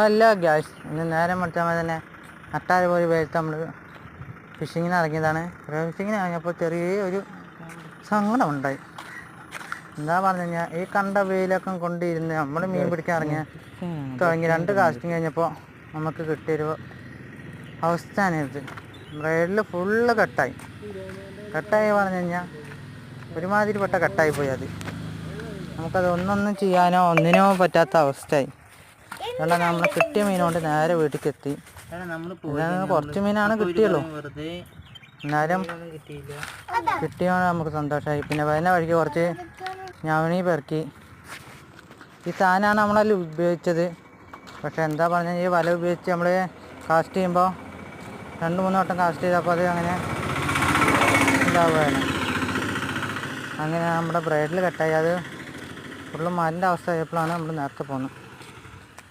അല്ല ഗ്യാസ് ഇന്ന് നേരം വെളുത്താൽ തന്നെ നട്ടാൽ പോയി വെയിലത്ത് നമ്മൾ ഫിഷിങ്ങിന് ഇറങ്ങിയതാണ്. ഫിഷിങ്ങിന് ഇറങ്ങിയപ്പോൾ ചെറിയൊരു സങ്കടം ഉണ്ടായി. എന്താ പറഞ്ഞു കഴിഞ്ഞാൽ ഈ കണ്ട വെയിലൊക്കെ കൊണ്ടിരുന്ന് നമ്മൾ മീൻ പിടിക്കാൻ തുടങ്ങി 2 കാസ്റ്റിങ് കഴിഞ്ഞപ്പോൾ നമുക്ക് കിട്ടിയൊരു അവസ്ഥയാണിത്. ബ്രൈഡിൽ ഫുള്ള് കട്ടായി പറഞ്ഞു കഴിഞ്ഞാൽ ഒരുമാതിരിപ്പെട്ട കട്ടായി പോയി. അത് നമുക്കത് ഒന്നൊന്നും ചെയ്യാനോ ഒന്നിനോ പറ്റാത്ത അവസ്ഥയായി. അതുകൊണ്ടാണ് നമ്മൾ കിട്ടിയ മീനുകൊണ്ട് നേരെ വീട്ടിലേക്ക് എത്തി. കുറച്ച് മീനാണ് കിട്ടിയുള്ളൂ, എന്നാലും കിട്ടിയോണ്ട് നമുക്ക് സന്തോഷമായി. പിന്നെ വരുന്ന വഴിക്ക് കുറച്ച് ഞവണി പെറുക്കി. ഈ സാധനമാണ് നമ്മളതിൽ ഉപയോഗിച്ചത്. പക്ഷെ എന്താ പറഞ്ഞാൽ ഈ വല ഉപയോഗിച്ച് നമ്മൾ കാസ്റ്റ് ചെയ്യുമ്പോൾ 2-3 വട്ടം കാസ്റ്റ് ചെയ്തപ്പോൾ അത് അങ്ങനെ ഉണ്ടാവുകയാണ്. അങ്ങനെ നമ്മുടെ ബ്രൈഡിൽ കട്ടായി. അത് ഫുള്ള് മലിൻ്റെ അവസ്ഥ ആയപ്പോഴാണ് നമ്മൾ നേരത്തെ പോകുന്നത്.